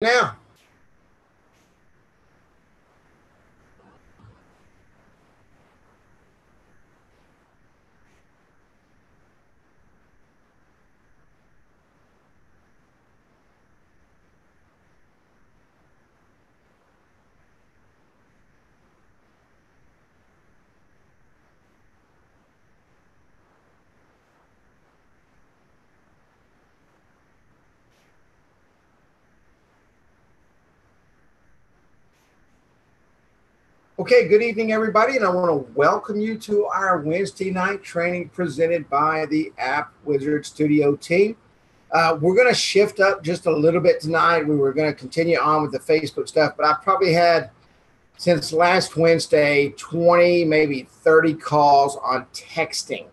Now, okay, good evening, everybody, and I want to welcome you to our Wednesday night training presented by the App Wizard Studio team. We're going to shift up just a little bit tonight. We were going to continue on with the Facebook stuff, but I probably had, since last Wednesday, 20, maybe 30 calls on texting.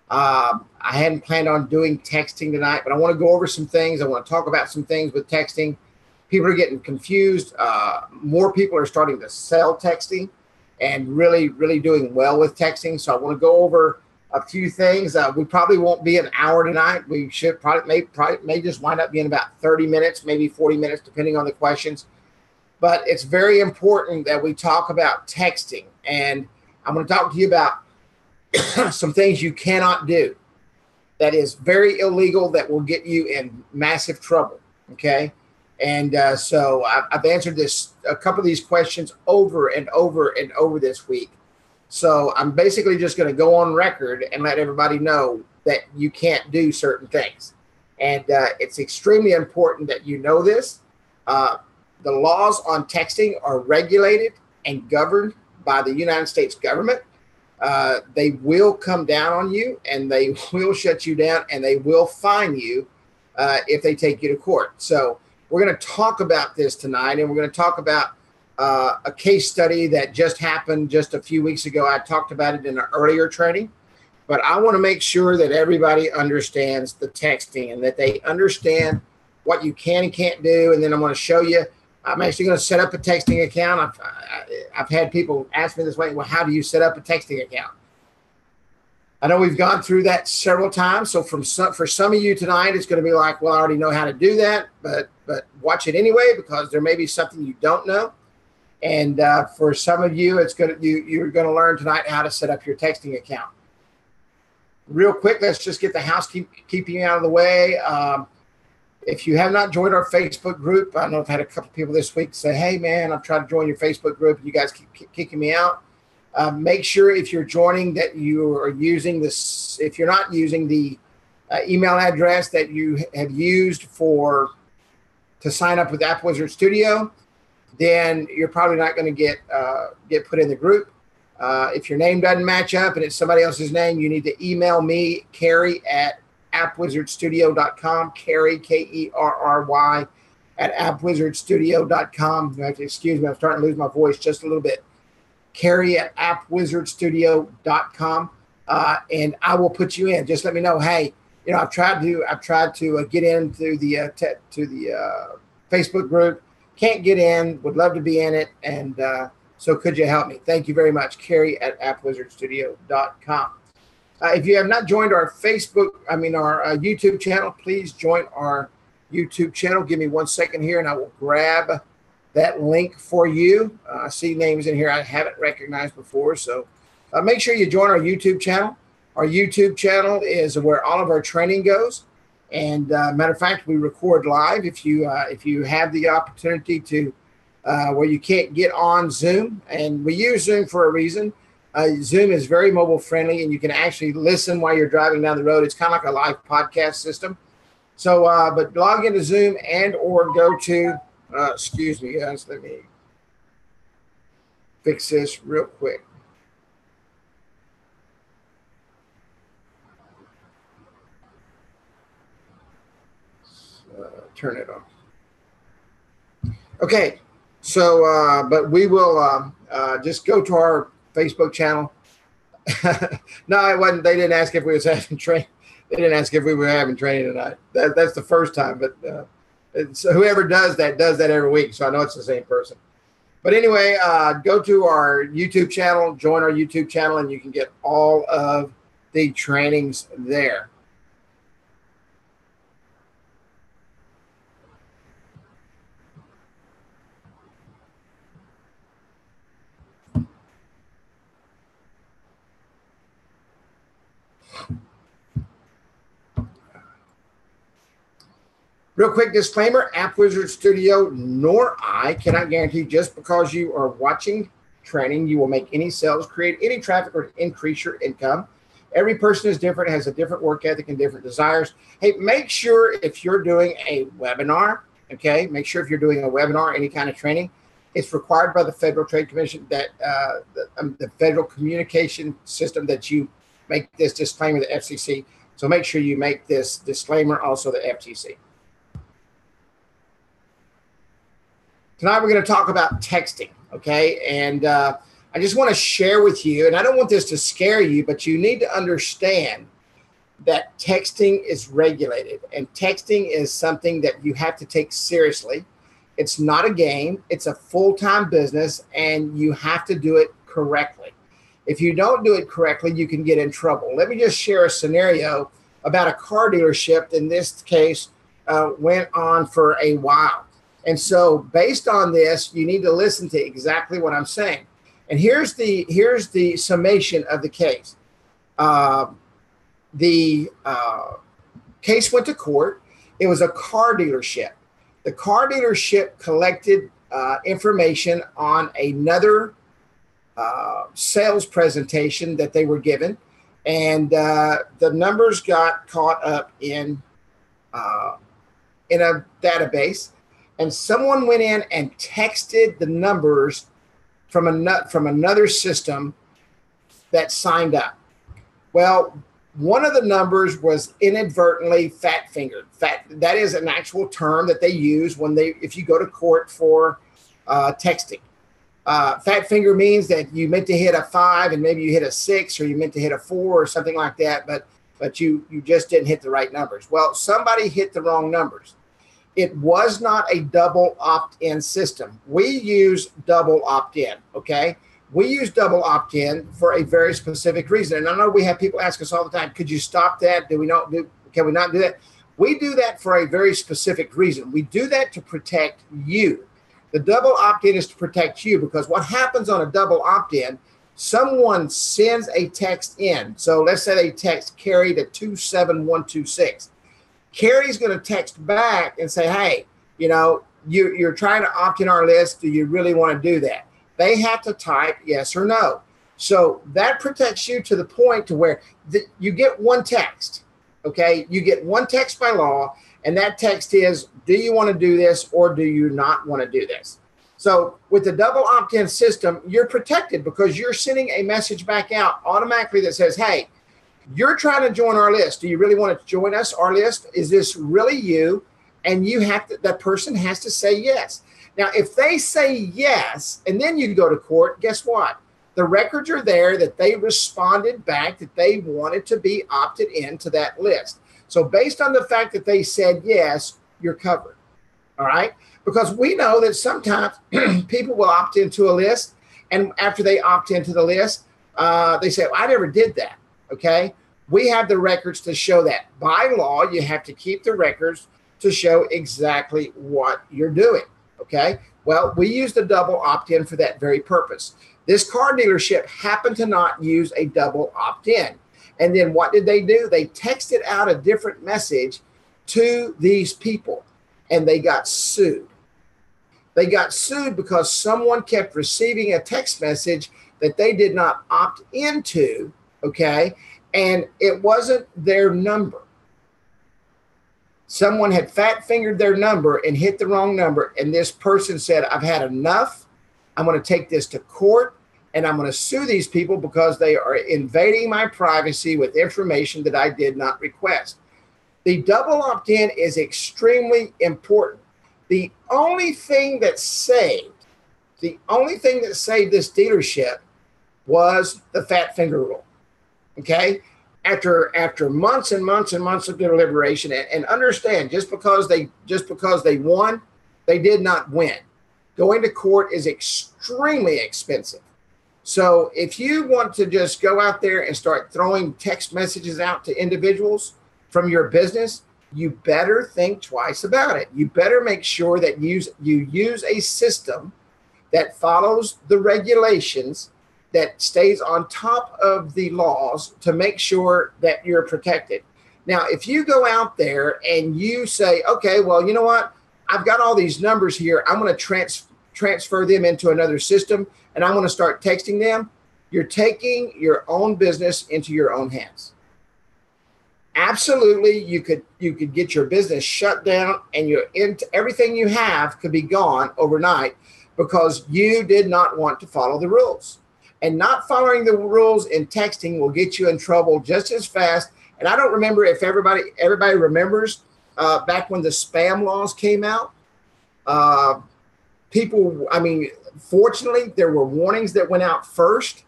I hadn't planned on doing texting tonight, but I want to go over some things. I want to talk about some things with texting. People are getting confused. More people are starting to sell texting and really doing well with texting. So I want to go over a few things. We probably won't be an hour tonight. We should probably may just wind up being about 30 minutes, maybe 40 minutes, depending on the questions. But it's very important that we talk about texting. And I'm going to talk to you about some things you cannot do that is very illegal, that will get you in massive trouble. Okay. And so I've answered a couple of these questions over and over this week. So I'm basically just going to go on record and let everybody know that you can't do certain things. And it's extremely important that you know this. The laws on texting are regulated and governed by the United States government. They will come down on you, and they will shut you down, and they will fine you if they take you to court. So we're going to talk about this tonight, and we're going to talk about a case study that just happened just a few weeks ago. I talked about it in an earlier training, but I want to make sure that everybody understands the texting and that they understand what you can and can't do. And then I'm going to show you. I'm actually going to set up a texting account. I've had people ask me this way, well, how do you set up a texting account? I know we've gone through that several times. So for some of you tonight, it's going to be like, well, I already know how to do that, but watch it anyway, because there may be something you don't know. And for some of you, you're going to learn tonight how to set up your texting account. Real quick, let's just get the housekeeping out of the way. If you have not joined our Facebook group, I know I've had a couple people this week say, hey, man, I've tried to join your Facebook group, and you guys keep kicking me out. Make sure if you're joining that you are using this, if you're not using the email address that you have used to sign up with App Wizard Studio, then you're probably not going to get put in the group. If your name doesn't match up and it's somebody else's name, you need to email me, Kerry, at appwizardstudio.com, Kerry, Kerry, at appwizardstudio.com. You have to excuse me, I'm starting to lose my voice just a little bit. Kerry at appwizardstudio.com, and I will put you in. Just let me know, hey, I've tried to get into the Facebook group, can't get in, would love to be in it, and so could you help me? Thank you very much, Kerry at appwizardstudio.com. If you have not joined our our YouTube channel, please join our YouTube channel. Give me 1 second here, and I will grab that link for you. I see names in here I haven't recognized before, so make sure you join our YouTube channel. Our YouTube channel is where all of our training goes, and matter of fact, we record live. If you have the opportunity to, where you can't get on Zoom, and we use Zoom for a reason. Zoom is very mobile friendly, and you can actually listen while you're driving down the road. It's kind of like a live podcast system. So, but log into Zoom and or go to, excuse me, guys, let me fix this real quick. Turn it on. Okay, so, but we will just go to our Facebook channel. No, it wasn't. They didn't ask if we was having training. They didn't ask if we were having training tonight. That's the first time, but so whoever does that every week. So I know it's the same person. But anyway, go to our YouTube channel, join our YouTube channel, and you can get all of the trainings there. Real quick disclaimer, App Wizard Studio nor I cannot guarantee just because you are watching training, you will make any sales, create any traffic, or increase your income. Every person is different, has a different work ethic and different desires. Hey, make sure if you're doing a webinar, okay, make sure if you're doing a webinar, any kind of training, it's required by the Federal Trade Commission that the Federal Communication System that you make this disclaimer, the FCC. So make sure you make this disclaimer, also the FTC. Tonight we're going to talk about texting, okay? And I just want to share with you, and I don't want this to scare you, but you need to understand that texting is regulated, and texting is something that you have to take seriously. It's not a game. It's a full-time business, and you have to do it correctly. If you don't do it correctly, you can get in trouble. Let me just share a scenario about a car dealership. In this case, went on for a while. And so based on this, you need to listen to exactly what I'm saying. And here's the summation of the case. The case went to court. It was a car dealership. The car dealership collected information on another sales presentation that they were given, and the numbers got caught up in a database, and someone went in and texted the numbers from another system that signed up. Well, one of the numbers was inadvertently fat fingered. That is an actual term that they use if you go to court for texting. Fat finger means that you meant to hit a 5 and maybe you hit a 6, or you meant to hit a 4 or something like that, but you just didn't hit the right numbers. Well, somebody hit the wrong numbers. It was not a double opt-in system. We use double opt-in, okay? We use double opt-in for a very specific reason. And I know we have people ask us all the time, could you stop that? Can we not do that? We do that for a very specific reason. We do that to protect you. The double opt-in is to protect you, because what happens on a double opt-in, someone sends a text in. So let's say they text Carrie to 27126. Carrie's going to text back and say, hey, you're trying to opt in our list. Do you really want to do that? They have to type yes or no. So that protects you to the point to where you get one text, okay? You get one text by law, and that text is, do you want to do this or do you not want to do this? So with the double opt-in system, you're protected because you're sending a message back out automatically that says, hey, you're trying to join our list. Do you really want to join us, our list? Is this really you? And that person has to say yes. Now, if they say yes, and then you go to court, guess what? The records are there that they responded back that they wanted to be opted into that list. So based on the fact that they said yes, you're covered, all right? Because we know that sometimes people will opt into a list, and after they opt into the list, they say, well, I never did that, okay? We have the records to show that. By law, you have to keep the records to show exactly what you're doing, okay? Well, we use the double opt-in for that very purpose. This car dealership happened to not use a double opt-in. And then what did they do? They texted out a different message to these people, and they got sued. They got sued because someone kept receiving a text message that they did not opt into, okay? And it wasn't their number. Someone had fat fingered their number and hit the wrong number. And this person said, I've had enough. I'm going to take this to court, and I'm going to sue these people because they are invading my privacy with information that I did not request. The double opt-in is extremely important. The only thing that saved this dealership was the fat finger rule. Okay, after months and months and months of deliberation, and understand, just because they won, they did not win. Going to court is extremely expensive. So if you want to just go out there and start throwing text messages out to individuals from your business, you better think twice about it. You better make sure that you use a system that follows the regulations, that stays on top of the laws to make sure that you're protected. Now, if you go out there and you say, okay, well, you know what? I've got all these numbers here. I'm going to transfer them into another system, and I'm going to start texting them. You're taking your own business into your own hands. Absolutely, you could get your business shut down, and everything you have could be gone overnight because you did not want to follow the rules. And not following the rules in texting will get you in trouble just as fast. And I don't remember if everybody remembers back when the spam laws came out. Fortunately, there were warnings that went out first,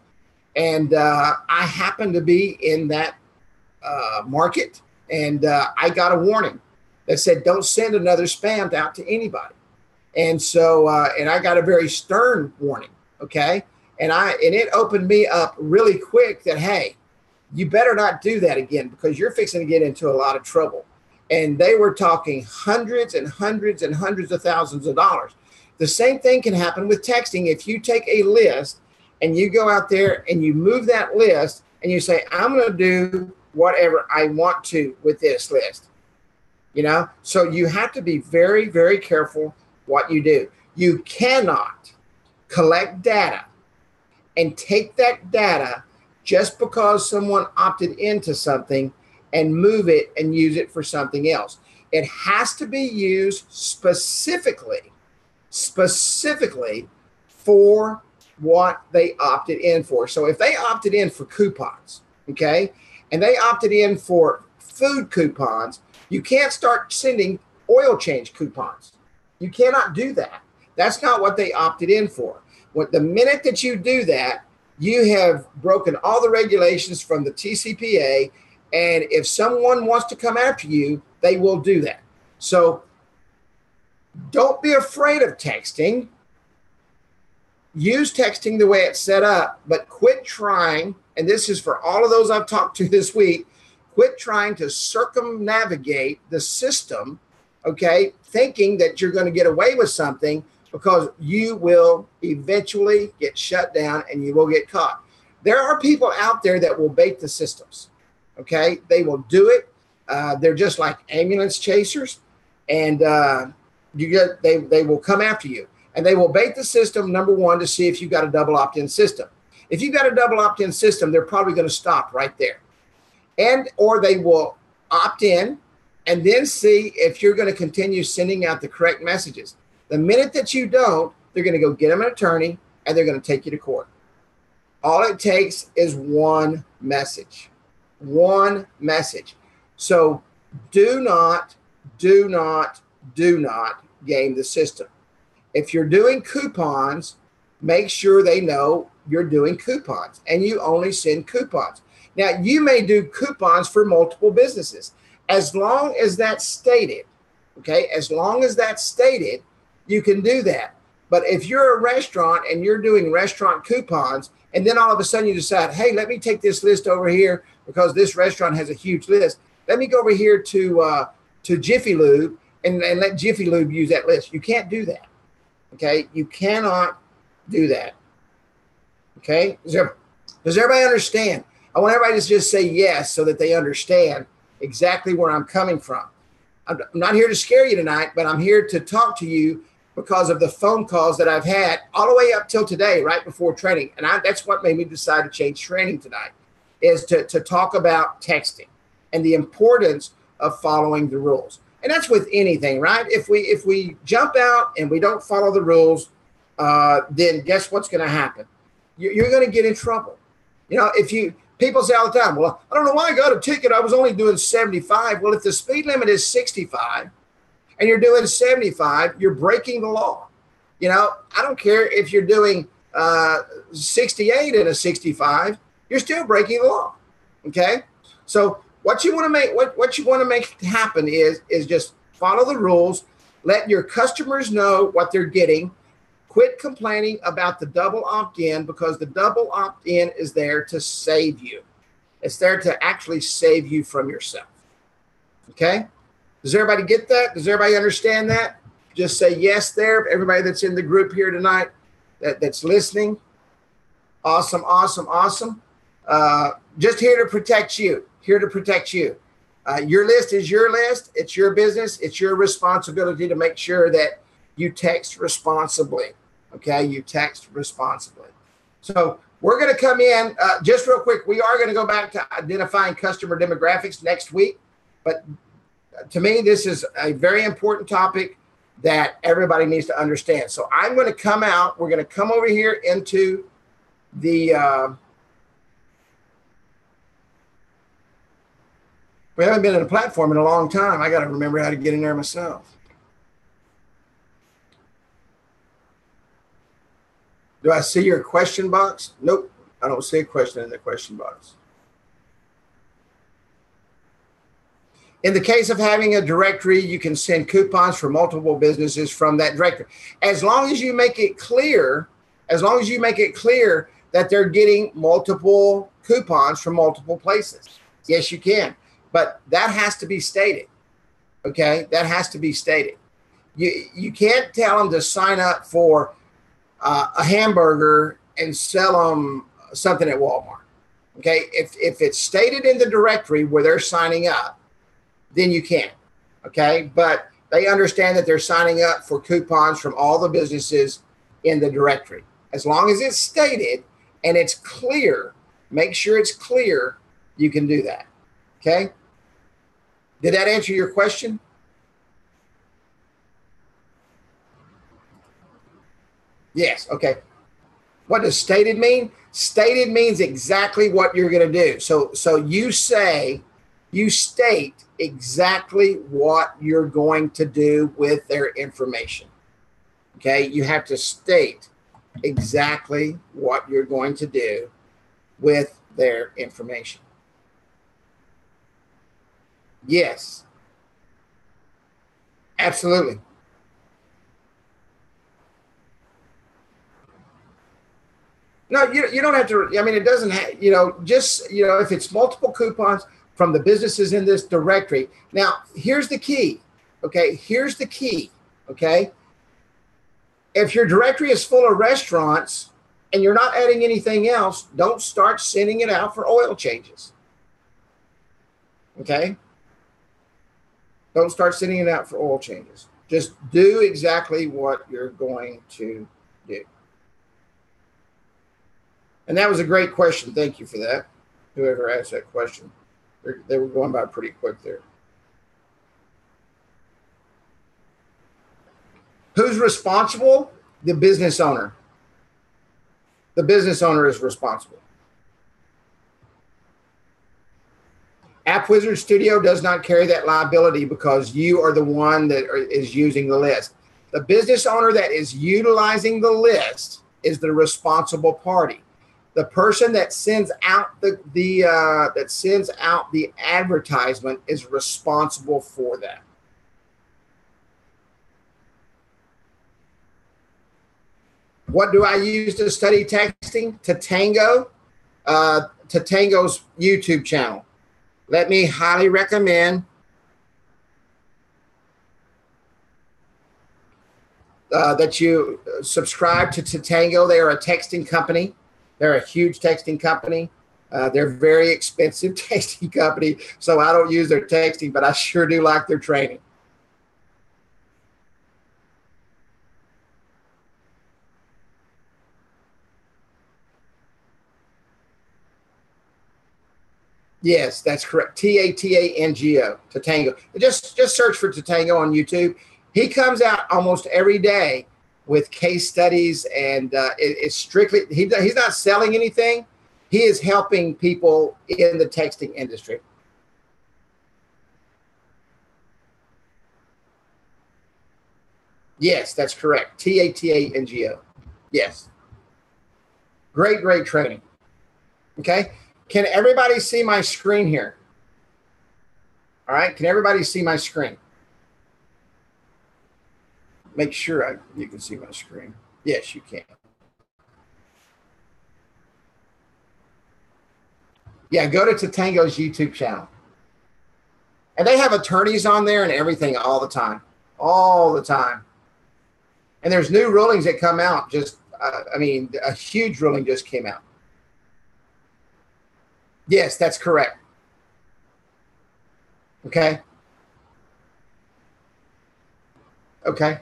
and I happened to be in that market, and I got a warning that said, don't send another spam out to anybody. And so, and I got a very stern warning. Okay. And it opened me up really quick that, hey, you better not do that again because you're fixing to get into a lot of trouble. And they were talking hundreds and hundreds and hundreds of thousands of dollars. The same thing can happen with texting. If you take a list and you go out there and you move that list and you say, I'm going to do whatever I want to with this list, so you have to be very, very careful what you do. You cannot collect data and take that data just because someone opted into something and move it and use it for something else. It has to be used specifically for what they opted in for. So if they opted in for coupons, okay, and they opted in for food coupons, you can't start sending oil change coupons. You cannot do that. That's not what they opted in for. The minute that you do that, you have broken all the regulations from the TCPA. And if someone wants to come after you, they will do that. So don't be afraid of texting. Use texting the way it's set up, but quit trying, and this is for all of those I've talked to this week, quit trying to circumnavigate the system, okay, thinking that you're going to get away with something because you will eventually get shut down and you will get caught. There are people out there that will bait the systems, okay? They will do it. They're just like ambulance chasers, and they will come after you. And they will bait the system, number one, to see if you've got a double opt-in system. If you've got a double opt-in system, they're probably going to stop right there. Or they will opt in and then see if you're going to continue sending out the correct messages. The minute that you don't, they're going to go get them an attorney and they're going to take you to court. All it takes is one message. One message. So do not game the system. If you're doing coupons, make sure they know you're doing coupons and you only send coupons. Now, you may do coupons for multiple businesses. As long as that's stated, okay, as long as that's stated, you can do that. But if you're a restaurant and you're doing restaurant coupons, and then all of a sudden you decide, hey, let me take this list over here because this restaurant has a huge list. Let me go over here to Jiffy Lube and let Jiffy Lube use that list. You can't do that. Okay, you cannot do that. Okay, does everybody understand? I want everybody to just say yes so that they understand exactly where I'm coming from. I'm not here to scare you tonight, but I'm here to talk to you because of the phone calls that I've had all the way up till today, right before training. And that's what made me decide to change training tonight, is to talk about texting and the importance of following the rules. And that's with anything, right? If we jump out and we don't follow the rules, then guess what's going to happen? You're going to get in trouble. People say all the time, well, I don't know why I got a ticket. I was only doing 75. Well, if the speed limit is 65 and you're doing 75, you're breaking the law. I don't care if you're doing 68 and a 65, you're still breaking the law. Okay. So what you want to make happen is just follow the rules, let your customers know what they're getting. Quit complaining about the double opt-in because the double opt-in is there to save you. It's there to actually save you from yourself. Okay? Does everybody get that? Does everybody understand that? Just say yes there. Everybody that's in the group here tonight that's listening. Awesome, awesome, awesome. Just here to protect you. Here to protect you. Your list is your list. It's your business. It's your responsibility to make sure that you text responsibly. Okay, you text responsibly. So we're going to come in just real quick. We are going to go back to identifying customer demographics next week. But to me, this is a very important topic that everybody needs to understand. So I'm going to come out. We're going to come over here into the we haven't been in a platform in a long time. I got to remember how to get in there myself. Do I see your question box? Nope, I don't see a question in the question box. In the case of having a directory, you can send coupons for multiple businesses from that directory. As long as you make it clear, that they're getting multiple coupons from multiple places. Yes, you can. But that has to be stated, okay? That has to be stated. You can't tell them to sign up for a hamburger and sell them something at Walmart, okay? If it's stated in the directory where they're signing up, then you can, okay? But they understand that they're signing up for coupons from all the businesses in the directory. As long as it's stated and it's clear, make sure it's clear, you can do that, okay? Did that answer your question? Yes, okay. What does stated mean? Stated means exactly what you're going to do. So you state exactly what you're going to do with their information. Okay, you have to state exactly what you're going to do with their information. Yes, absolutely. No, you don't have to. I mean, it doesn't have, just, if it's multiple coupons from the businesses in this directory. Now, here's the key. Okay, here's the key. Okay. If your directory is full of restaurants and you're not adding anything else, don't start sending it out for oil changes. Okay. Don't start sending it out for oil changes. Just do exactly what you're going to do. And that was a great question. Thank you for that. Whoever asked that question. They were going by pretty quick there. Who's responsible? The business owner. The business owner is responsible. App Wizard Studio does not carry that liability because you are the one that is using the list. The business owner that is utilizing the list is the responsible party. The person that sends out the advertisement is responsible for that. What do I use to study texting? Tatango's YouTube channel. Let me highly recommend that you subscribe to Tatango. They are a texting company. They're a huge texting company. They're a very expensive texting company, so I don't use their texting, but I sure do like their training. Yes, that's correct. Tatango. Tatango. Just search for Tatango on YouTube. He comes out almost every day with case studies, and it's strictly, he's not selling anything. He is helping people in the texting industry. Yes, that's correct. Tatango. Yes. Great training. Okay. Can everybody see my screen here? All right. Can everybody see my screen? Make sure you can see my screen. Yes, you can. Yeah, go to Tatango's YouTube channel. And they have attorneys on there and everything all the time. All the time. And there's new rulings that come out. Just, a huge ruling just came out. Yes, that's correct. Okay. Okay.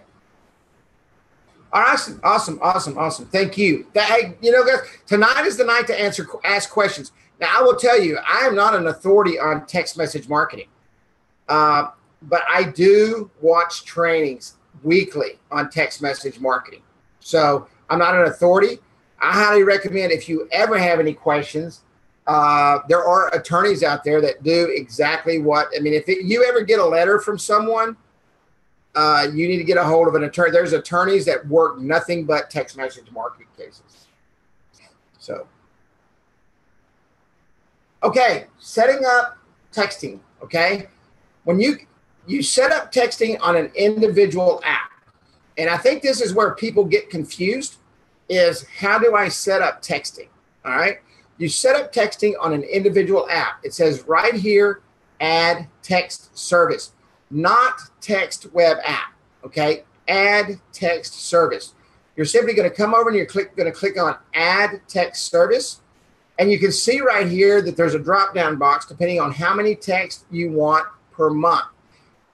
All right, awesome, awesome, awesome, awesome. Thank you. Hey, guys, tonight is the night to ask questions. Now, I will tell you, I am not an authority on text message marketing, but I do watch trainings weekly on text message marketing. So I'm not an authority. I highly recommend if you ever have any questions, there are attorneys out there that do exactly what, I mean, if you ever get a letter from someone, you need to get a hold of an attorney. There's attorneys that work nothing but text message marketing cases. So, okay, setting up texting. Okay, when you set up texting on an individual app, and I think this is where people get confused, is how do I set up texting? All right, you set up texting on an individual app. It says right here, add text service. Not text web app, okay? Add text service. You're simply going to come over and you're going to click on add text service. And you can see right here that there's a drop-down box depending on how many texts you want per month.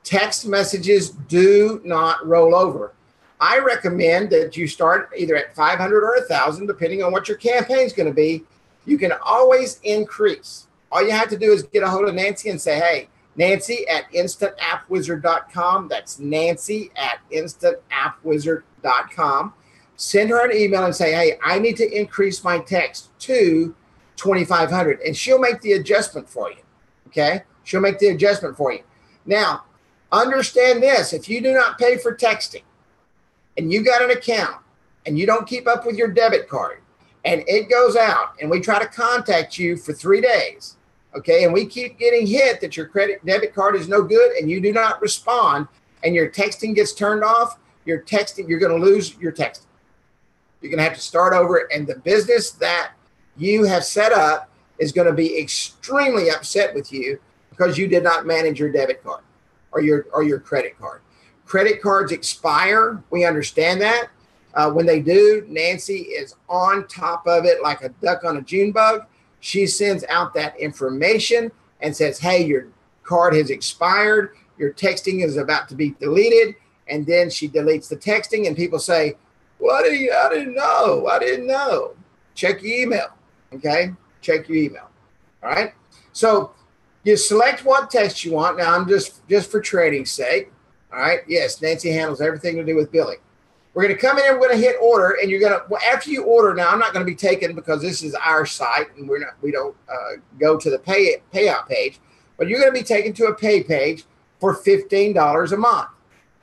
Text messages do not roll over. I recommend that you start either at 500 or 1,000, depending on what your campaign is going to be. You can always increase. All you have to do is get a hold of Nancy and say, hey, Nancy at instantappwizard.com. That's Nancy at instantappwizard.com. Send her an email and say, hey, I need to increase my text to 2,500. And she'll make the adjustment for you. Okay? She'll make the adjustment for you. Now, understand this. If you do not pay for texting and you got an account and you don't keep up with your debit card and it goes out and we try to contact you for 3 days, okay, and we keep getting hit that your debit card is no good and you do not respond and your texting gets turned off, you're going to lose your texting. You're going to have to start over, and the business that you have set up is going to be extremely upset with you because you did not manage your debit card or your credit card. Credit cards expire. We understand that. When they do, Nancy is on top of it like a duck on a June bug. She sends out that information and says, hey, your card has expired. Your texting is about to be deleted. And then she deletes the texting and people say, well, I didn't know. Check your email. Okay. Check your email. All right. So you select what text you want. Now I'm just for trading's sake. All right. Yes. Nancy handles everything to do with billing. We're going to come in and we're going to hit order, and you're going to, after you order, now I'm not going to be taken because this is our site and we don't go to the payout page, but you're going to be taken to a pay page for $15 a month.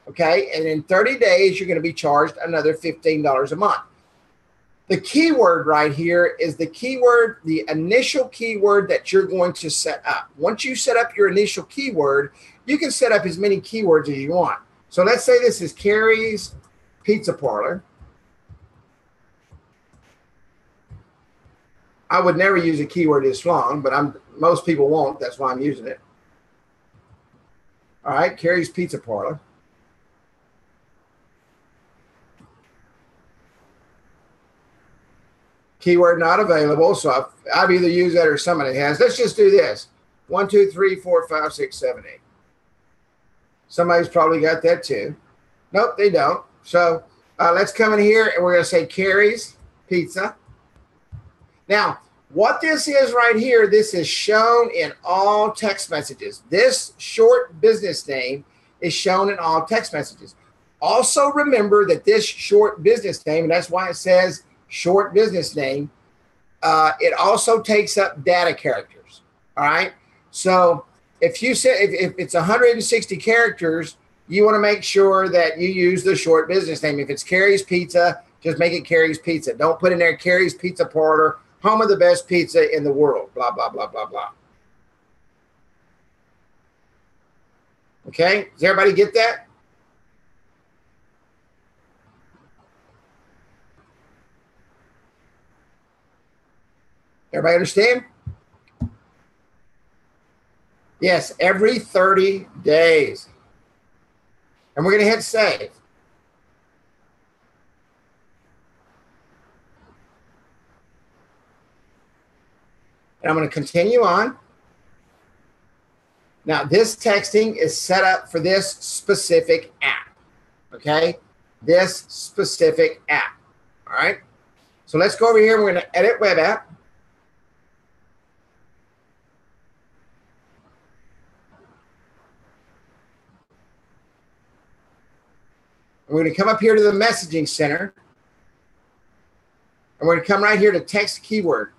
Okay. And in 30 days, you're going to be charged another $15 a month. The keyword right here is the keyword, the initial keyword that you're going to set up. Once you set up your initial keyword, you can set up as many keywords as you want. So let's say this is Carrie's Pizza Parlor. I would never use a keyword this long, but most people won't. That's why I'm using it. All right, Carrie's Pizza Parlor. Keyword not available. So I've either used that or somebody has. Let's just do this. 1, 2, 3, 4, 5, 6, 7, 8. Somebody's probably got that too. Nope, they don't. So let's come in here and we're going to say Carrie's Pizza. Now, what this is right here, this is shown in all text messages. This short business name is shown in all text messages. Also remember that this short business name, and that's why it says short business name, it also takes up data characters. All right. So if it's 160 characters, you want to make sure that you use the short business name. If it's Carrie's Pizza, just make it Carrie's Pizza. Don't put in there Carrie's Pizza Parlor, home of the best pizza in the world, blah, blah, blah, blah, blah. Okay, does everybody get that? Everybody understand? Yes, every 30 days. And we're going to hit save. And I'm going to continue on. Now, this texting is set up for this specific app, okay? This specific app, all right? So let's go over here. We're going to edit web app. We're going to come up here to the messaging center. And we're going to come right here to text keyword.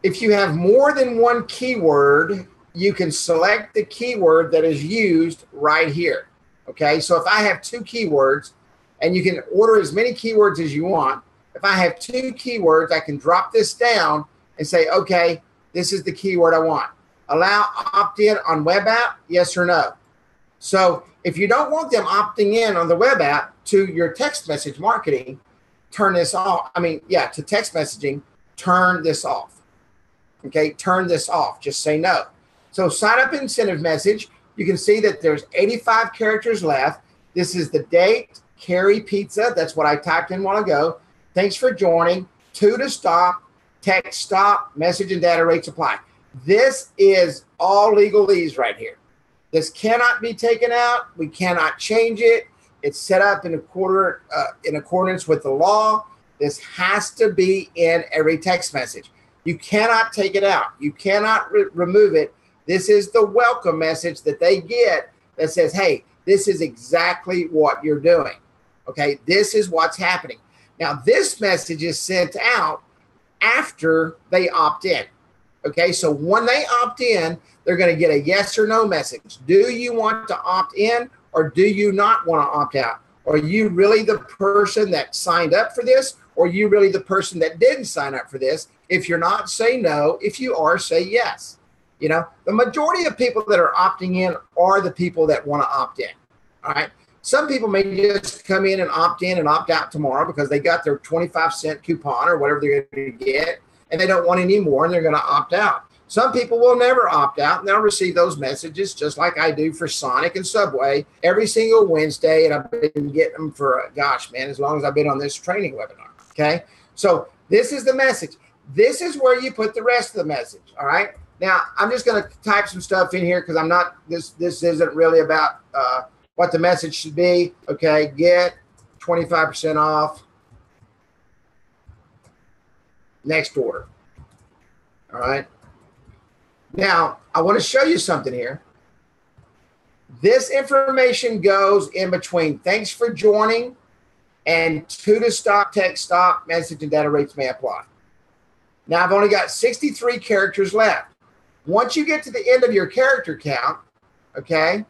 If you have more than one keyword, you can select the keyword that is used right here. Okay, so if I have 2 keywords, and you can order as many keywords as you want. If I have 2 keywords, I can drop this down and say, okay, this is the keyword I want. Allow opt-in on web app, yes or no. So if you don't want them opting in on the web app to your text message marketing, turn this off. To text messaging, turn this off. Okay, turn this off. Just say no. So sign up incentive message. You can see that there's 85 characters left. This is the date, Carrie Pizza. That's what I typed in a while ago. Thanks for joining. 2 to stop, text stop, message and data rates apply. This is all legalese right here. This cannot be taken out. We cannot change it. It's set up in accordance with the law. This has to be in every text message. You cannot take it out. You cannot remove it. This is the welcome message that they get that says, hey, this is exactly what you're doing. Okay, this is what's happening. Now, this message is sent out after they opt in. Okay, so when they opt in, they're going to get a yes or no message. Do you want to opt in or do you not want to opt out? Are you really the person that signed up for this or are you really the person that didn't sign up for this? If you're not, say no. If you are, say yes. You know, the majority of people that are opting in are the people that want to opt in. All right. Some people may just come in and opt out tomorrow because they got their 25-cent coupon or whatever they're going to get, and they don't want any more, and they're going to opt out. Some people will never opt out, and they'll receive those messages just like I do for Sonic and Subway every single Wednesday, and I've been getting them for, gosh, man, as long as I've been on this training webinar, okay? So this is the message. This is where you put the rest of the message, all right? Now, I'm just going to type some stuff in here because I'm not, this isn't really about what the message should be. Okay, get 25% off next order. All right. Now, I want to show you something here. This information goes in between thanks for joining and 2 to stop, text stop, message and data rates may apply. Now, I've only got 63 characters left. Once you get to the end of your character count, okay,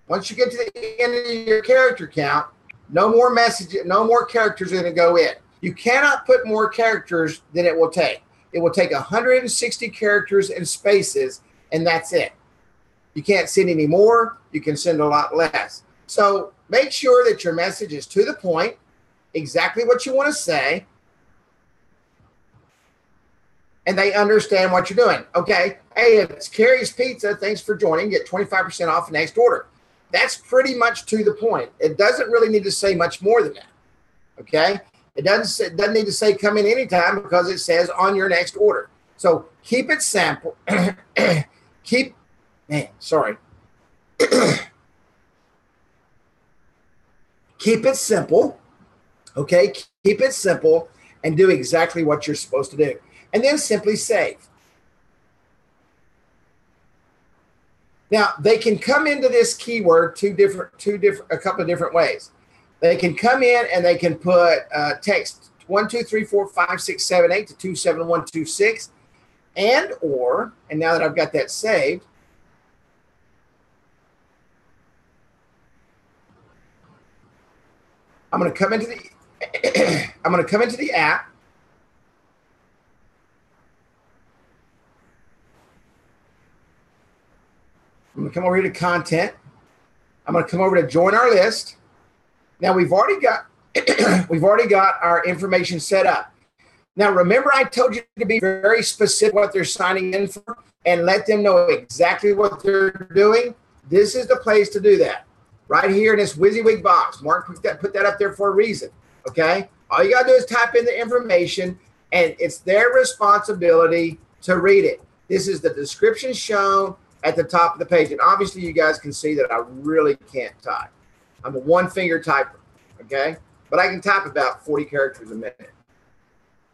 once you get to the end of your character count, no more messages, no more characters are going to go in. You cannot put more characters than it will take. It will take 160 characters and spaces, and that's it. You can't send any more. You can send a lot less. So make sure that your message is to the point, exactly what you want to say, and they understand what you're doing. Okay, hey, it's Carrie's Pizza. Thanks for joining. Get 25% off the next order. That's pretty much to the point. It doesn't really need to say much more than that. Okay, it doesn't need to say come in anytime because it says on your next order. So keep it simple. Keep it simple. Okay, keep it simple and do exactly what you're supposed to do. And then simply save. Now, they can come into this keyword a couple of different ways. They can come in and they can put text 1, 2, 3, 4, 5, 6, 7, 8 to 27126 and now that I've got that saved, I'm going to come into the app. I'm going to come over here to content. I'm going to come over to join our list. Now we've already got our information set up. Now remember I told you to be very specific what they're signing in for and let them know exactly what they're doing. This is the place to do that. Right here in this WYSIWYG box. Mark put that up there for a reason. Okay? All you got to do is type in the information and it's their responsibility to read it. This is the description shown at the top of the page. And obviously you guys can see that I really can't type. I'm a one-finger typer, okay? But I can type about 40 characters a minute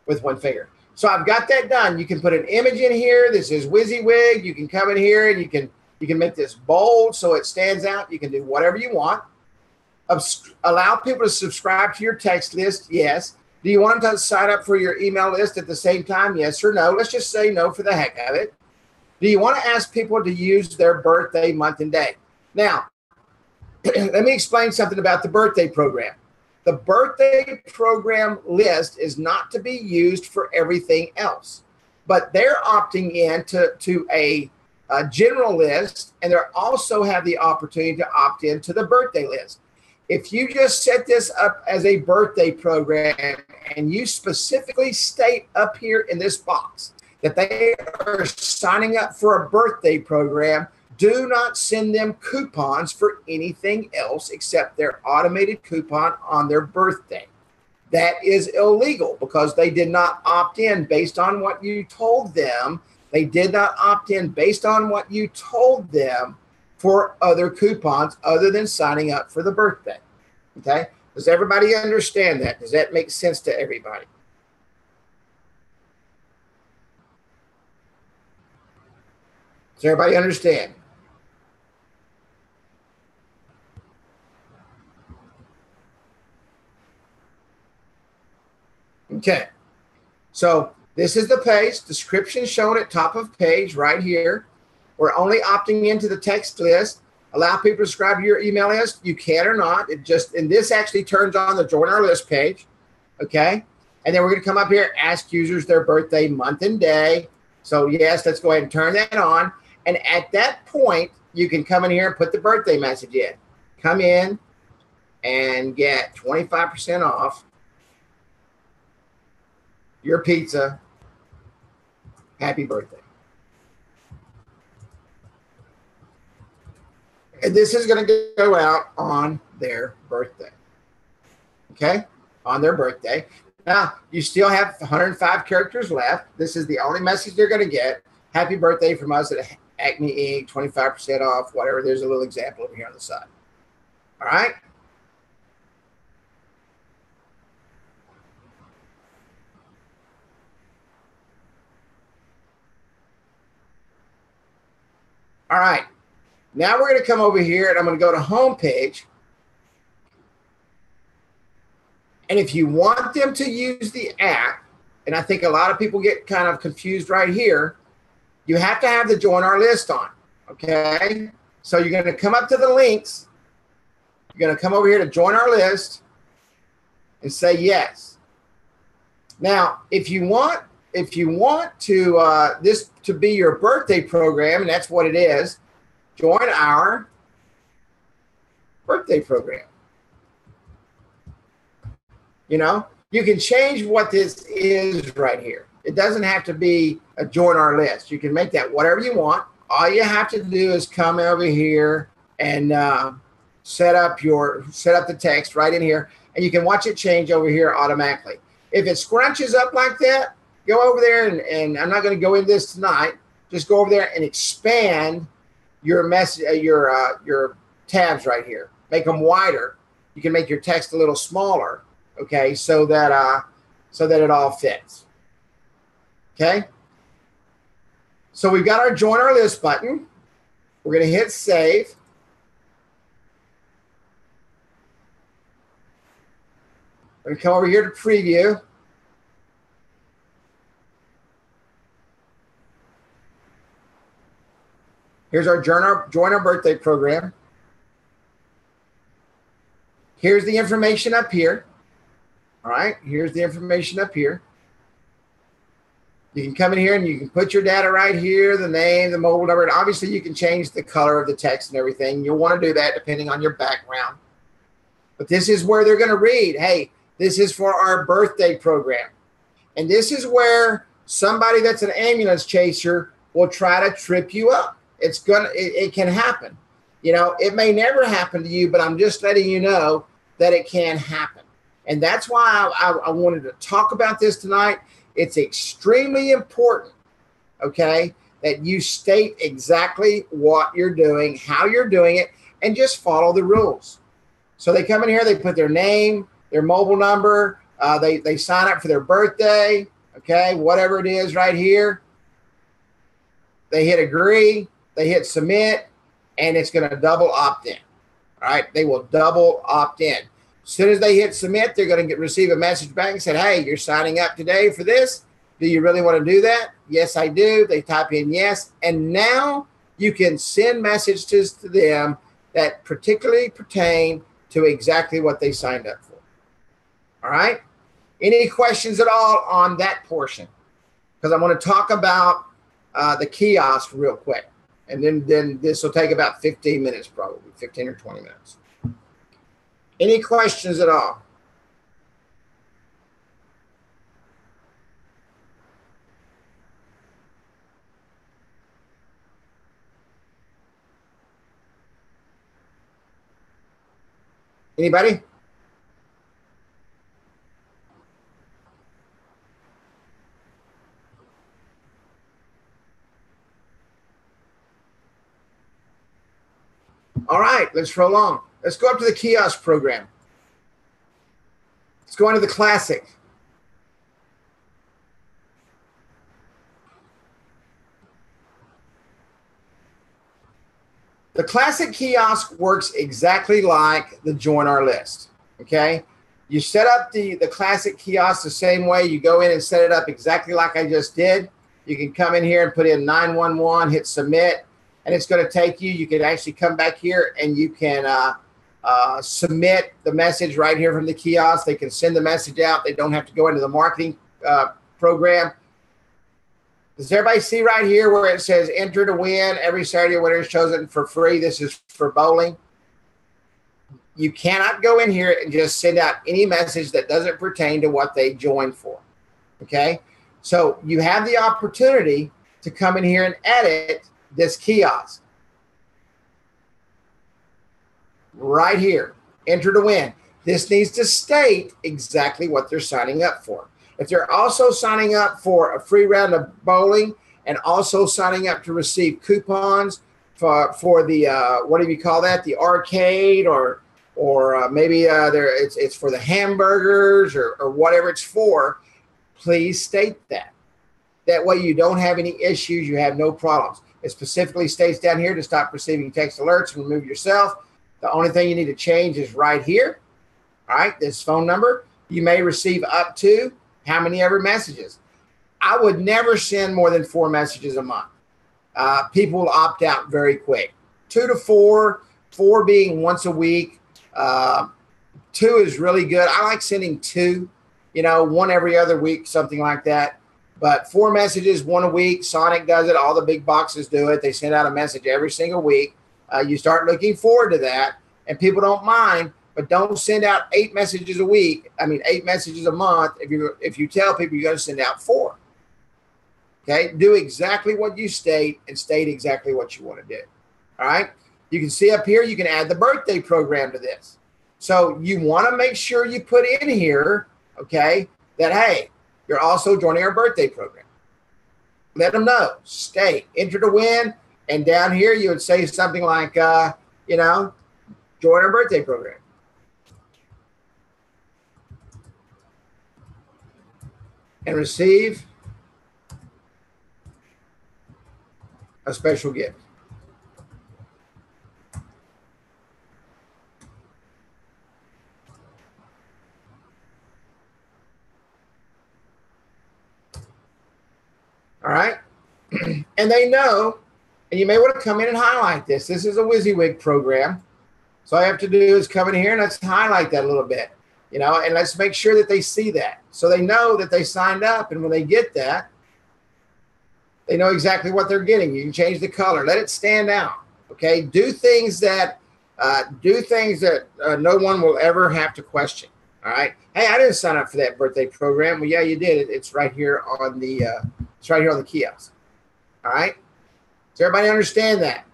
with one finger. So I've got that done. You can put an image in here. This is WYSIWYG. You can come in here and you can make this bold so it stands out. You can do whatever you want. Allow people to subscribe to your text list, yes. Do you want them to sign up for your email list at the same time, yes or no? Let's just say no for the heck of it. Do you want to ask people to use their birthday, month, and day? Now, let me explain something about the birthday program. The birthday program list is not to be used for everything else, but they're opting in to a general list, and they also have the opportunity to opt into the birthday list. If you just set this up as a birthday program and you specifically state up here in this box that they are signing up for a birthday program, do not send them coupons for anything else except their automated coupon on their birthday. That is illegal because they did not opt in based on what you told them. They did not opt in based on what you told them for other coupons other than signing up for the birthday. Okay? Does everybody understand that? Does that make sense to everybody? Does everybody understand? Okay. So this is the page, description shown at top of page right here. We're only opting into the text list. Allow people to subscribe to your email list. You can or not. And this actually turns on the join our list page. Okay. And then we're going to come up here, ask users their birthday, month, and day. So yes, let's go ahead and turn that on. And at that point, you can come in here and put the birthday message in. Come in and get 25% off your pizza. Happy birthday. And this is going to go out on their birthday. Okay? On their birthday. Now, you still have 105 characters left. This is the only message they're going to get. Happy birthday from us at Acme Inc., 25% off, whatever. There's a little example over here on the side. All right? All right. Now we're going to come over here and I'm going to go to home page. And if you want them to use the app, and I think a lot of people get kind of confused right here, you have to have the join our list on. Okay. So you're going to come up to the links. You're going to come over here to join our list and say yes. Now, if you want to this to be your birthday program, and that's what it is, join our birthday program. You know, you can change what this is right here. It doesn't have to be a join our list. You can make that whatever you want. All you have to do is come over here and set up the text right in here, and you can watch it change over here automatically. If it scrunches up like that, go over there and I'm not going to go into this tonight. Just go over there and expand your message, your tabs right here. Make them wider. You can make your text a little smaller, okay, so that it all fits. Okay. So we've got our join our list button. We're going to hit save. We're going to come over here to preview. Here's our join our birthday program. Here's the information up here. All right, here's the information up here. You can come in here and you can put your data right here, the name, the mobile number, and obviously you can change the color of the text and everything. You'll want to do that depending on your background. But this is where they're going to read, hey, this is for our birthday program. And this is where somebody that's an ambulance chaser will try to trip you up. It can happen. You know, it may never happen to you, but I'm just letting you know that it can happen. And that's why I wanted to talk about this tonight. It's extremely important okay, that you state exactly what you're doing, how you're doing it, and just follow the rules. So they come in here, they put their name, their mobile number, they sign up for their birthday, okay, whatever it is right here. They hit agree, they hit submit, and it's going to double opt in. All right, they will double opt in. As soon as they hit submit, they're going to receive a message back and say, hey, you're signing up today for this. Do you really want to do that? Yes, I do. They type in yes. And now you can send messages to them that particularly pertain to exactly what they signed up for. All right. Any questions at all on that portion? Because I want to talk about the kiosk real quick. And then this will take about 15 minutes, probably 15 or 20 minutes. Any questions at all? Anybody? All right, let's roll on. Let's go up to the kiosk program. Let's go into the classic. The classic kiosk works exactly like the join our list, okay? You set up the classic kiosk the same way. You go in and set it up exactly like I just did. You can come in here and put in 911, hit submit, and it's going to take you. You can actually come back here and you can submit the message right here from the kiosk. They can send the message out. They don't have to go into the marketing program. Does everybody see right here where it says enter to win? Every Saturday a winner is chosen for free. This is for bowling. You cannot go in here and just send out any message that doesn't pertain to what they joined for. Okay? So you have the opportunity to come in here and edit this kiosk. Right here, enter to win. This needs to state exactly what they're signing up for. If they're also signing up for a free round of bowling and also signing up to receive coupons for the what do you call that? The arcade or maybe it's for the hamburgers or whatever it's for. Please state that. That way you don't have any issues. You have no problems. It specifically states down here to stop receiving text alerts and remove yourself. The only thing you need to change is right here. All right, this phone number. You may receive up to how many ever messages. I would never send more than 4 messages a month. People will opt out very quick. 2 to 4, 4 being once a week. 2 is really good. I like sending 2, 1 every other week, something like that. But 4 messages, 1 a week. Sonic does it. All the big boxes do it. They send out a message every single week. You start looking forward to that, and people don't mind. But don't send out 8 messages a week. 8 messages a month. If you tell people you're going to send out 4, okay, do exactly what you state and state exactly what you want to do. All right. You can see up here. You can add the birthday program to this. So you want to make sure you put in here, okay, that hey, you're also joining our birthday program. Let them know. State enter to win, and down here you would say something like, join our birthday program. And receive a special gift. All right. And they know, and you may want to come in and highlight this. This is a WYSIWYG program. So all I have to do is come in here and let's highlight that a little bit. And let's make sure that they see that. So they know that they signed up, and when they get that, they know exactly what they're getting. You can change the color. Let it stand out, okay? Do things that no one will ever have to question, all right? Hey, I didn't sign up for that birthday program. Well, yeah, you did. It's right here on the kiosk, all right? Does everybody understand that?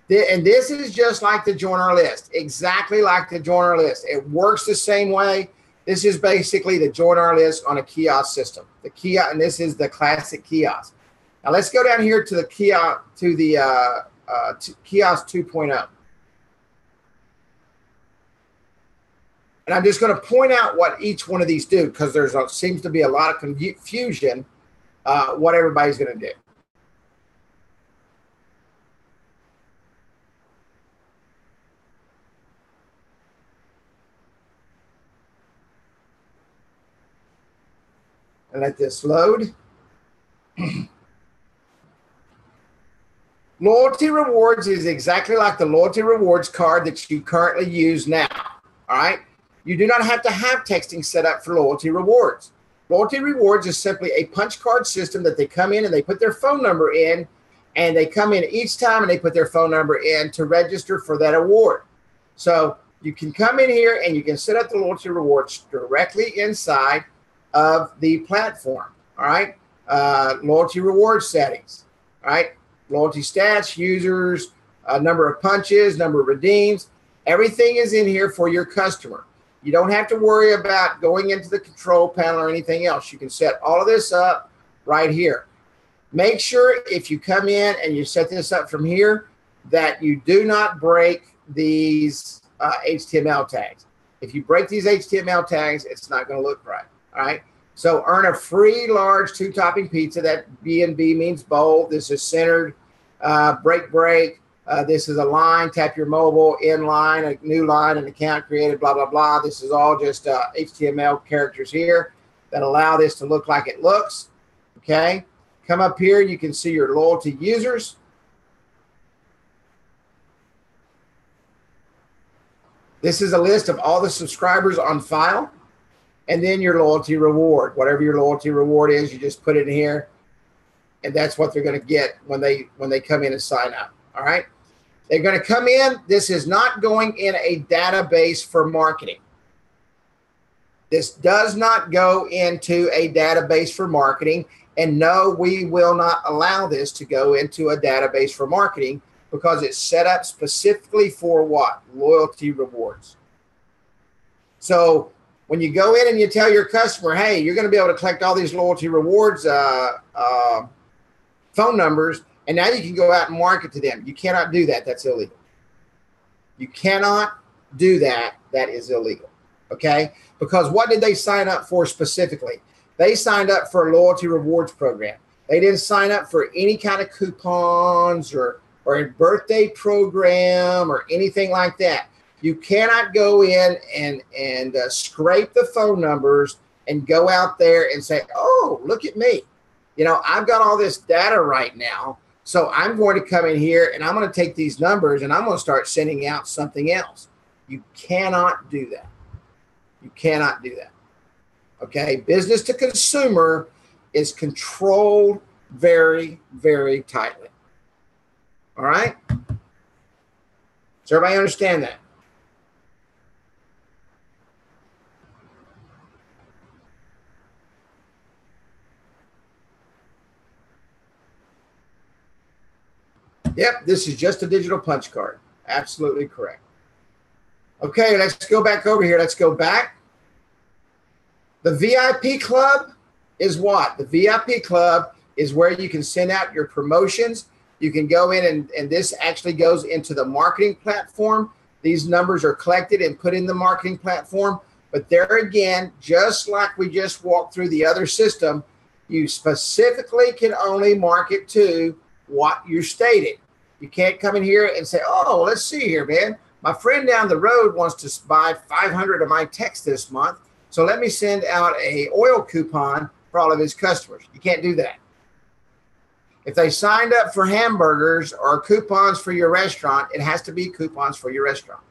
And this is just like the join our list, exactly like the join our list. It works the same way. This is basically the join our list on a kiosk system. And this is the classic kiosk. Now let's go down here to the kiosk, kiosk 2.0. And I'm just going to point out what each one of these do, because seems to be a lot of confusion what everybody's going to do. And let this load. Loyalty rewards is exactly like the loyalty rewards card that you currently use now. All right. You do not have to have texting set up for loyalty rewards. Loyalty rewards is simply a punch card system that they come in and they put their phone number in, and they come in each time and they put their phone number in to register for that award. So you can come in here and you can set up the loyalty rewards directly inside of the platform. All right. Loyalty reward settings. All right. Loyalty stats, users, number of punches, number of redeems. Everything is in here for your customer. You don't have to worry about going into the control panel or anything else. You can set all of this up right here. Make sure if you come in and you set this up from here that you do not break these HTML tags. If you break these HTML tags, it's not going to look right. All right. So earn a free large 2-topping pizza. That B&B means bold. This is centered. Break. This is a line. Tap your mobile, in line, a new line, an account created, blah, blah, blah. This is all just HTML characters here that allow this to look like it looks. Okay. Come up here. You can see your loyalty users. This is a list of all the subscribers on file. And then your loyalty reward. Whatever your loyalty reward is, you just put it in here. And that's what they're going to get when they come in and sign up. All right. They're going to come in. This is not going in a database for marketing. This does not go into a database for marketing. And no, we will not allow this to go into a database for marketing, because it's set up specifically for what? Loyalty rewards. So when you go in and you tell your customer, hey, you're going to be able to collect all these loyalty rewards phone numbers, and now you can go out and market to them. You cannot do that. That's illegal. You cannot do that. That is illegal. Okay? Because what did they sign up for specifically? They signed up for a loyalty rewards program. They didn't sign up for any kind of coupons or a birthday program or anything like that. You cannot go in and scrape the phone numbers and go out there and say, oh, look at me. You know, I've got all this data right now, so I'm going to come in here and I'm going to take these numbers and I'm going to start sending out something else. You cannot do that. You cannot do that. Okay, business to consumer is controlled very, very tightly. All right? Does everybody understand that? Yep, this is just a digital punch card. Absolutely correct. Okay, let's go back over here. Let's go back. The VIP club is what? The VIP club is where you can send out your promotions. You can go in and this actually goes into the marketing platform. These numbers are collected and put in the marketing platform. But there again, just like we just walked through the other system, you specifically can only market to what you stated. You can't come in here and say, oh, let's see here, man. My friend down the road wants to buy 500 of my text this month, so let me send out a oil coupon for all of his customers. You can't do that. If they signed up for hamburgers or coupons for your restaurant, it has to be coupons for your restaurant.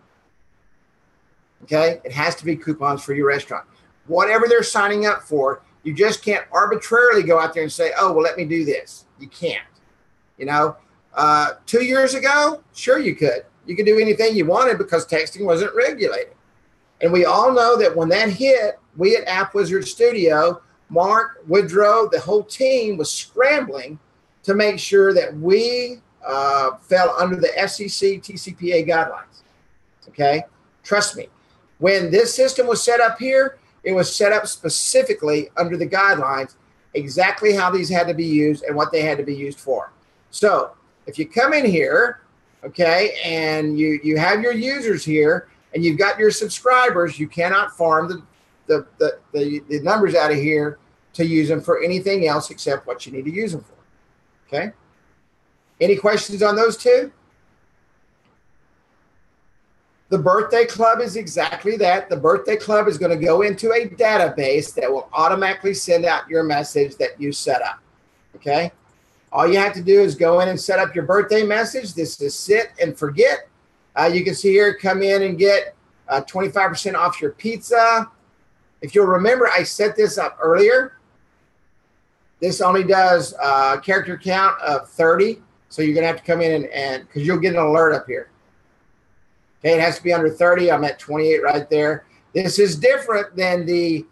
Okay? It has to be coupons for your restaurant. Whatever they're signing up for, you just can't arbitrarily go out there and say, oh, well, let me do this. You can't. You know, 2 years ago, sure you could. You could do anything you wanted because texting wasn't regulated. And we all know that when that hit, we at App Wizard Studio, Mark, Woodrow, the whole team was scrambling to make sure that we fell under the FCC TCPA guidelines. Okay? Trust me. When this system was set up here, it was set up specifically under the guidelines. exactly how these had to be used and what they had to be used for. So if you come in here, okay, and you have your users here and you've got your subscribers, you cannot farm the numbers out of here to use them for anything else except what you need to use them for. Okay. Any questions on those two? The birthday club is exactly that. The birthday club is going to go into a database that will automatically send out your message that you set up. Okay. All you have to do is go in and set up your birthday message. This is sit and forget. You can see here, come in and get 25% off your pizza. If you'll remember, I set this up earlier. This only does character count of 30. So you're going to have to come in and because you'll get an alert up here. Okay, it has to be under 30. I'm at 28 right there. This is different than the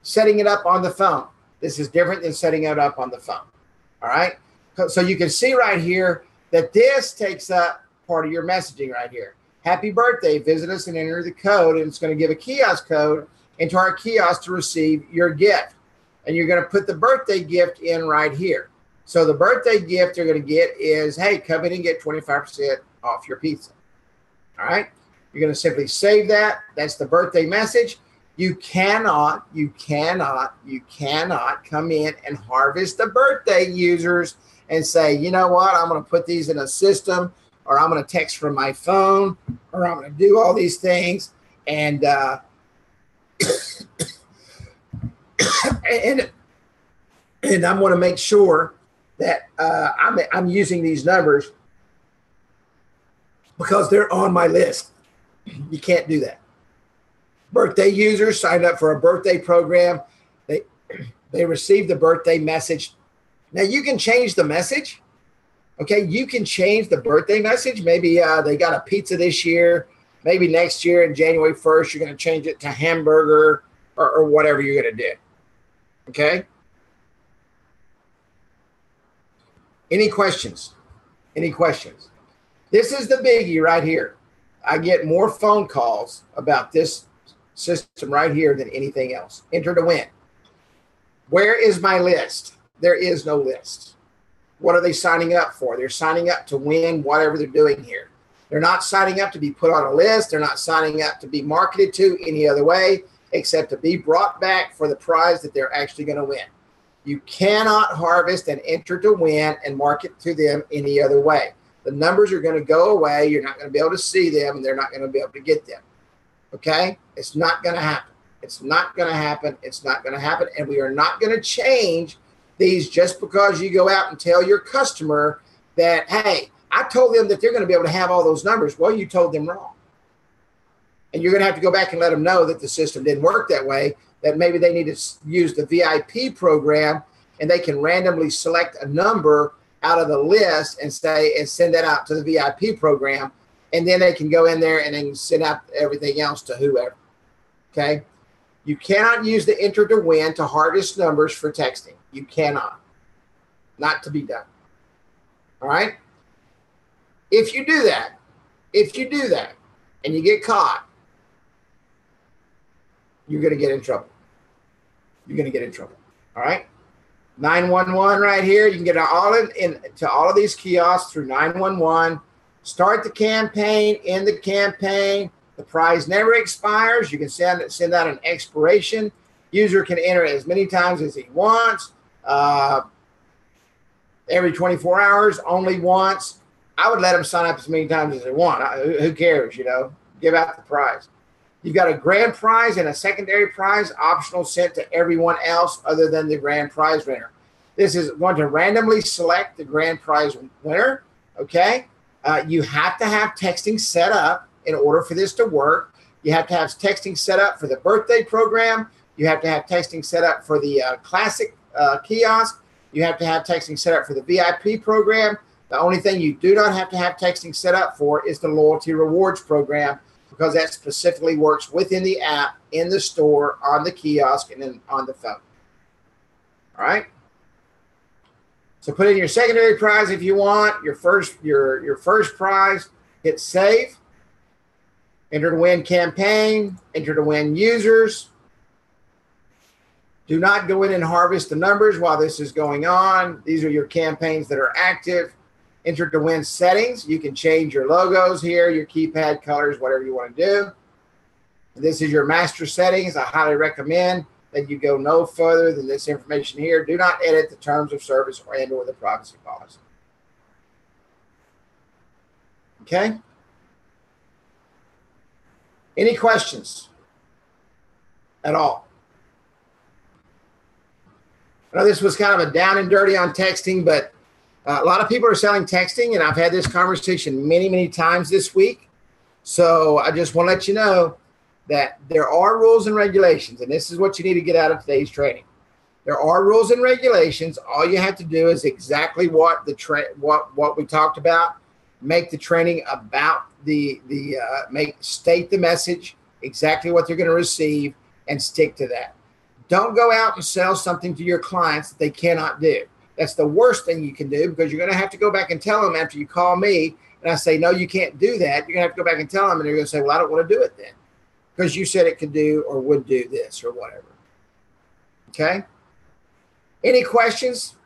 setting it up on the phone. This is different than setting it up on the phone. All right. So you can see right here that this takes up part of your messaging right here. Happy birthday. Visit us and enter the code. And it's going to give a kiosk code into our kiosk to receive your gift. And you're going to put the birthday gift in right here. So the birthday gift you're going to get is, hey, come in and get 25% off your pizza. All right. You're going to simply save that. That's the birthday message. You cannot come in and harvest the birthday users and say, you know what, I'm going to put these in a system, or I'm going to text from my phone, or I'm going to do all these things. And and I'm going to make sure that I'm using these numbers because they're on my list. You can't do that. Birthday users signed up for a birthday program. They received the birthday message. Now you can change the message. Okay, you can change the birthday message. Maybe they got a pizza this year. Maybe next year in January 1st, you're going to change it to hamburger or whatever you're going to do. Okay. Any questions? Any questions? This is the biggie right here. I get more phone calls about this system right here than anything else. Enter to win. Where is my list? There is no list. What are they signing up for? They're signing up to win whatever they're doing here. They're not signing up to be put on a list. They're not signing up to be marketed to any other way except to be brought back for the prize that they're actually going to win. You cannot harvest and enter to win and market to them any other way. The numbers are going to go away. You're not going to be able to see them, and they're not going to be able to get them. Okay? It's not going to happen. It's not going to happen. It's not going to happen. And we are not going to change these just because you go out and tell your customer that, hey, I told them that they're going to be able to have all those numbers. Well, you told them wrong. And you're going to have to go back and let them know that the system didn't work that way, that maybe they need to use the VIP program and they can randomly select a number out of the list and send that out to the VIP program. And then they can go in there and then send out everything else to whoever. Okay. You cannot use the enter to win to harvest numbers for texting. You cannot. Not to be done. All right. If you do that and you get caught, you're going to get in trouble. You're going to get in trouble. All right. 911 right here. You can get all into all of these kiosks through 911. Start the campaign, end the campaign. The prize never expires. You can send out an expiration. User can enter as many times as he wants. Every 24 hours, only once. I would let them sign up as many times as they want. Who cares, you know? Give out the prize. You've got a grand prize and a secondary prize, optional, sent to everyone else other than the grand prize winner. This is going to randomly select the grand prize winner, okay? You have to have texting set up in order for this to work. You have to have texting set up for the birthday program. You have to have texting set up for the classic kiosk. You have to have texting set up for the VIP program. The only thing you do not have to have texting set up for is the loyalty rewards program, because that specifically works within the app, in the store, on the kiosk, and then on the phone. All right. So put in your secondary prize if you want. Your first prize. Hit save. Enter to win campaign. Enter to win users. Do not go in and harvest the numbers while this is going on. These are your campaigns that are active. Enter to win settings. You can change your logos here, your keypad colors, whatever you want to do. This is your master settings. I highly recommend that you go no further than this information here. Do not edit the terms of service or the privacy policy. Okay? Any questions at all? I know this was kind of a down and dirty on texting, but a lot of people are selling texting, and I've had this conversation many, many times this week. So I just want to let you know that there are rules and regulations, and this is what you need to get out of today's training. There are rules and regulations. All you have to do is exactly what what we talked about. Make the training about state the message, exactly what they're going to receive, and stick to that. Don't go out and sell something to your clients that they cannot do. That's the worst thing you can do, because you're going to have to go back and tell them after you call me and I say, no, you can't do that. You're going to have to go back and tell them, and they're going to say, well, I don't want to do it then, because you said it could do or would do this or whatever. Okay? Any questions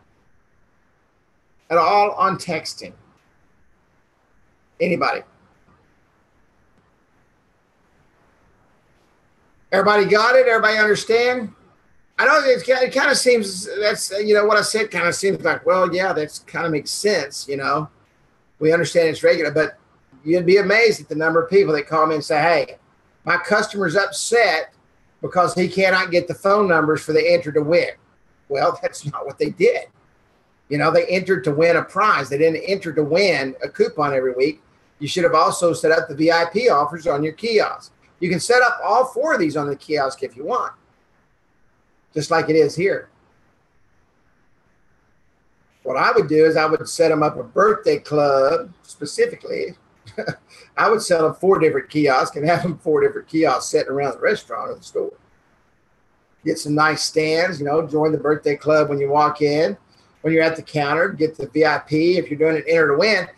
at all on texting? Anybody? Everybody got it? Everybody understand? I know it kind of seems, that's, what I said kind of seems like, well, yeah, that's kind of makes sense, We understand it's regular, but you'd be amazed at the number of people that call me and say, hey, my customer's upset because he cannot get the phone numbers for the enter to win. Well, that's not what they did. They entered to win a prize. They didn't enter to win a coupon every week. You should have also set up the VIP offers on your kiosk. You can set up all 4 of these on the kiosk if you want, just like it is here. What I would do is I would set them up a birthday club specifically. I would sell them 4 different kiosks and have them 4 different kiosks sitting around the restaurant or the store. Get some nice stands, join the birthday club when you walk in. When you're at the counter, get the VIP. If you're doing an enter to win,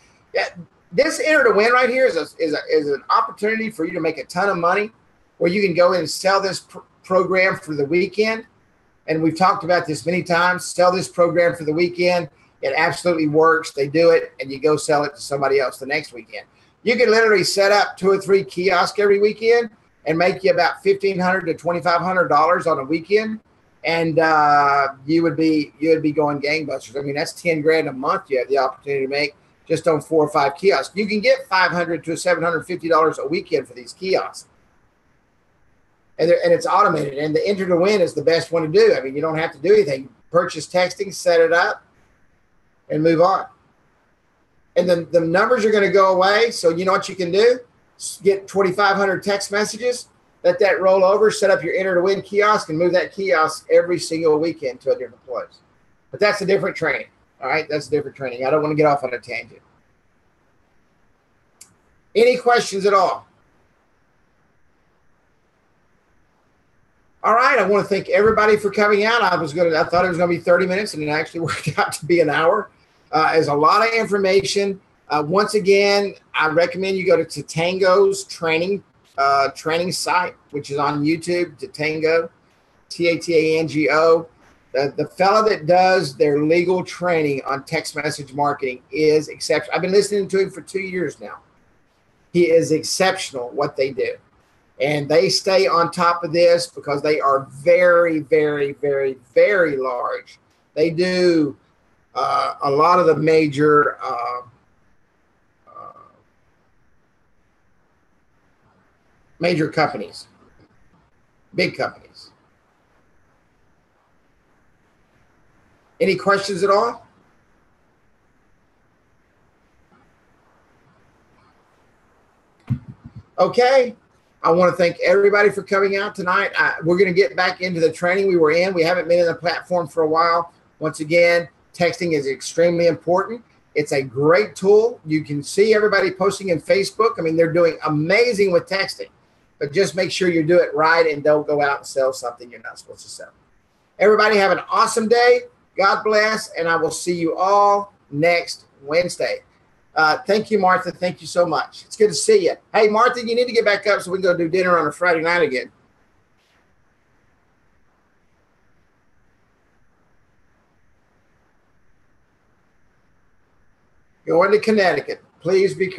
this enter to win right here is an opportunity for you to make a ton of money, where you can go in and sell this program for the weekend. And we've talked about this many times. Sell this program for the weekend. It absolutely works. They do it, and you go sell it to somebody else the next weekend. You can literally set up 2 or 3 kiosks every weekend and make you about $1,500 to $2,500 on a weekend, and you would be going gangbusters. I mean, that's 10 grand a month you have the opportunity to make just on 4 or 5 kiosks. You can get $500 to $750 a weekend for these kiosks. And it's automated, and the enter to win is the best one to do. I mean, you don't have to do anything. Purchase texting, set it up, and move on. And then the numbers are going to go away. So you know what you can do? Get 2,500 text messages, let that roll over, set up your enter to win kiosk, and move that kiosk every single weekend to a different place. But that's a different training. All right, that's a different training. I don't want to get off on a tangent. Any questions at all? All right, I want to thank everybody for coming out. I thought it was going to be 30 minutes, and it actually worked out to be an hour. There's a lot of information. Once again, I recommend you go to Tatango's training site, which is on YouTube. Tatango, Tatango. The fellow that does their legal training on text message marketing is exceptional. I've been listening to him for 2 years now. He is exceptional what they do. And they stay on top of this because they are very, very, very, very large. They do a lot of the major companies, big companies. Any questions at all? Okay. I want to thank everybody for coming out tonight. We're going to get back into the training we were in. We haven't been in the platform for a while. Once again, texting is extremely important. It's a great tool. You can see everybody posting in Facebook. I mean, they're doing amazing with texting. But just make sure you do it right and don't go out and sell something you're not supposed to sell. Everybody have an awesome day. God bless, and I will see you all next Wednesday. Thank you, Martha. Thank you so much. It's good to see you. Hey, Martha, you need to get back up so we can go do dinner on a Friday night again. Going to Connecticut. Please be careful.